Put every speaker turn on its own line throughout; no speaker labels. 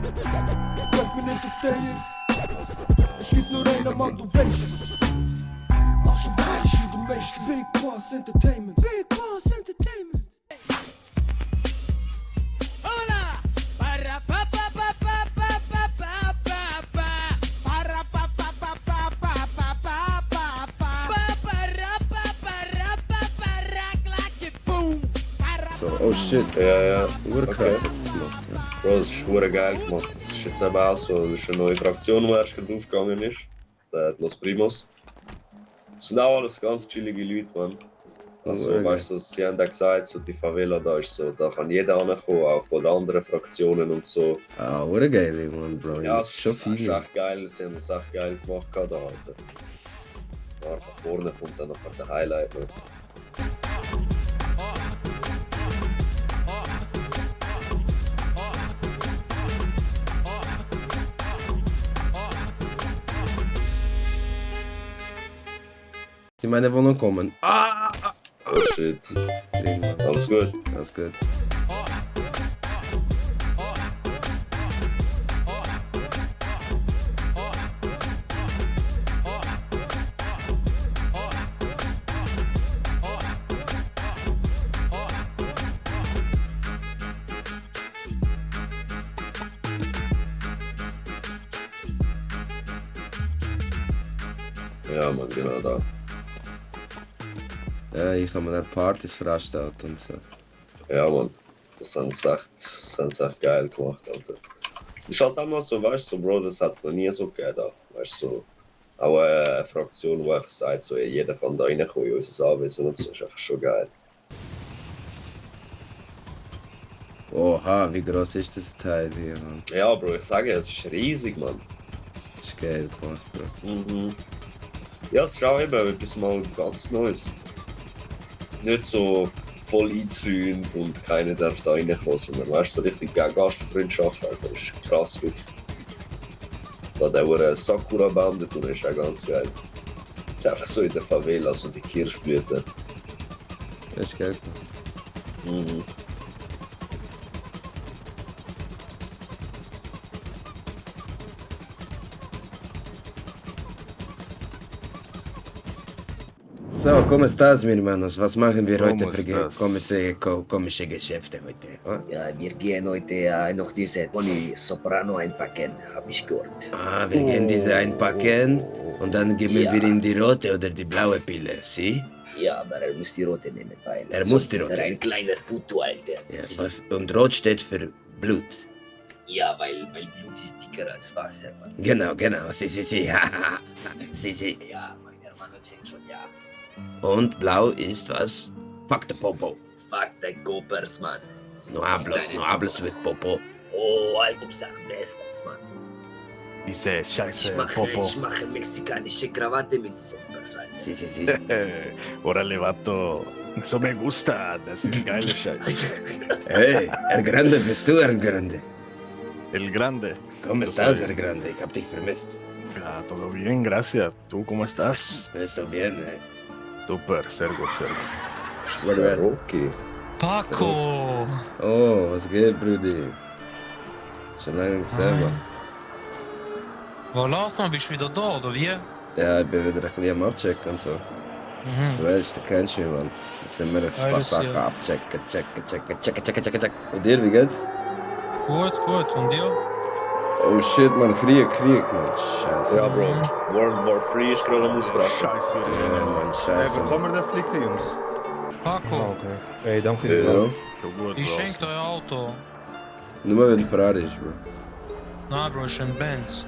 Bleib mir nicht auf der. Es gibt nur einen Mann, du weißt es. Also weißt du, du weißt Big Bas Entertainment. Big Bas Entertainment.
So, oh shit.
Ja.
Urkrass hast du es gemacht. Ja.
Bro, das ist verdammt geil gemacht. Das ist jetzt eben auch so, das ist eine neue Fraktion, die erst gerade aufgegangen ist. Los Primos. Das sind auch alles ganz chillige Leute, man. Also,
okay.
weißt du, sie haben ja gesagt, so die Favela da ist so, da kann jeder ankommen, auch von den anderen Fraktionen und so.
Ah, geil, Mann, Bro.
Ja,
das ist schon viel.
Das ist echt geil, sie haben das echt geil gemacht da, Alter. Da vorne kommt dann noch der Highlight. Ne?
Die in meine Wohnung kommen.
Oh shit. Alles gut?
Alles gut.
Ja, man, genau da.
Ja, ich habe mir dann Partys veranstaltet und so.
Ja, man, das haben sie echt geil gemacht, Alter. Das ist halt immer so, weißt du, so, Bro, das hat es noch nie so gegeben, da. Weißt du, so, auch eine Fraktion, die einfach sagt, so, jeder kann da reinkommen in unser Anwesen und so, ist einfach schon geil.
Oha, wie groß ist das Teil hier, Mann?
Ja, Bro, ich sage, es ist riesig, man.
Das ist geil gemacht, Bro.
Ja, es ist auch eben etwas mal ganz Neues. Nicht so voll eingezäunt und keiner darf da reinkommen, sondern weißt du, so richtig Gastfreundschaft, Alter. Das ist krass, wirklich. Da der Sakura-Baum da tun ist auch ganz geil. Das ist einfach so in der Favela, so die Kirschblüten.
Das ist geil gemacht. So, ¿cómo estás, mi hermanos? Was machen wir heute für komische Geschäfte heute? Oh?
Ja, wir gehen heute noch diese Tony Soprano einpacken, hab ich gehört.
Ah, wir gehen diese einpacken und dann geben wir ihm die rote oder die blaue Pille, sie?
Ja, aber er muss die rote nehmen, weil
Er muss die
sonst ist
rote.
er ein kleiner Puto, Alter.
Ja, und rot steht für Blut.
Ja, weil Blut ist dicker als Wasser, Mann.
Genau, si. Si.
Ja, mein Hermano checkt schon, ja.
Und blau ist was? Fuck the Popo.
Fuck the Coppers, Mann.
No hablas with Popo.
Oh, Alkops am besten, Mann.
Diese Scheiße,
Ich mache mexikanische Krawatte mit diesem Person.
Si.
Órale, vato. Eso me gusta. Das ist geile Scheiße.
Hey, El Grande, bist du El Grande?
El Grande.
¿Cómo estás, El Grande? Ich hab dich vermisst.
Ja, todo bien, gracias. ¿Tú cómo estás?
Está bien,
Super, sehr gut.
Das ist der Rocky.
Paco!
Oh, was geht, Brudi? Schon lange nicht gesehen, Mann.
Voilà, dann bist du wieder da, oder wie?
Ja, ich bin wieder ein bisschen am Abchecken und so. Du weißt, du kennst mich, Mann. Da sind wir ein paar
Alles,
Sachen
ja.
abchecken, checken. Und dir, wie geht's?
Gut. Und dir?
Oh shit, man, Krieg, man. Scheiße.
Ja, Bro, World War 3 ist gerade am Ausbrechen.
Scheiße.
Ja, Mann, scheiße.
Bekommen wir den Flicken, Jungs?
Paco,
Okay. Hey, danke dir.
Ja.
So gut,
ich
Bro.
schenke dir ein Auto.
Nur wenn Ferrari ist, Bro.
Nein, Bro, ist ein Benz.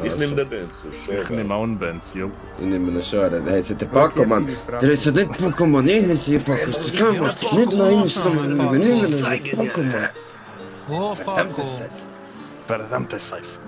Ich nehme den Benz, das ist schon
Ich nehme auch einen Benz, jo.
Ich nehme eine Schade. Hey, ist der Paco, Mann. Der ist nicht Paco, Mann. Ich heiße hier Paco. Nicht nein, ich sag mal, Paco, Mann.
Oh, Paco.
Verdammtes Scheiß.
Verdammte Scheiße.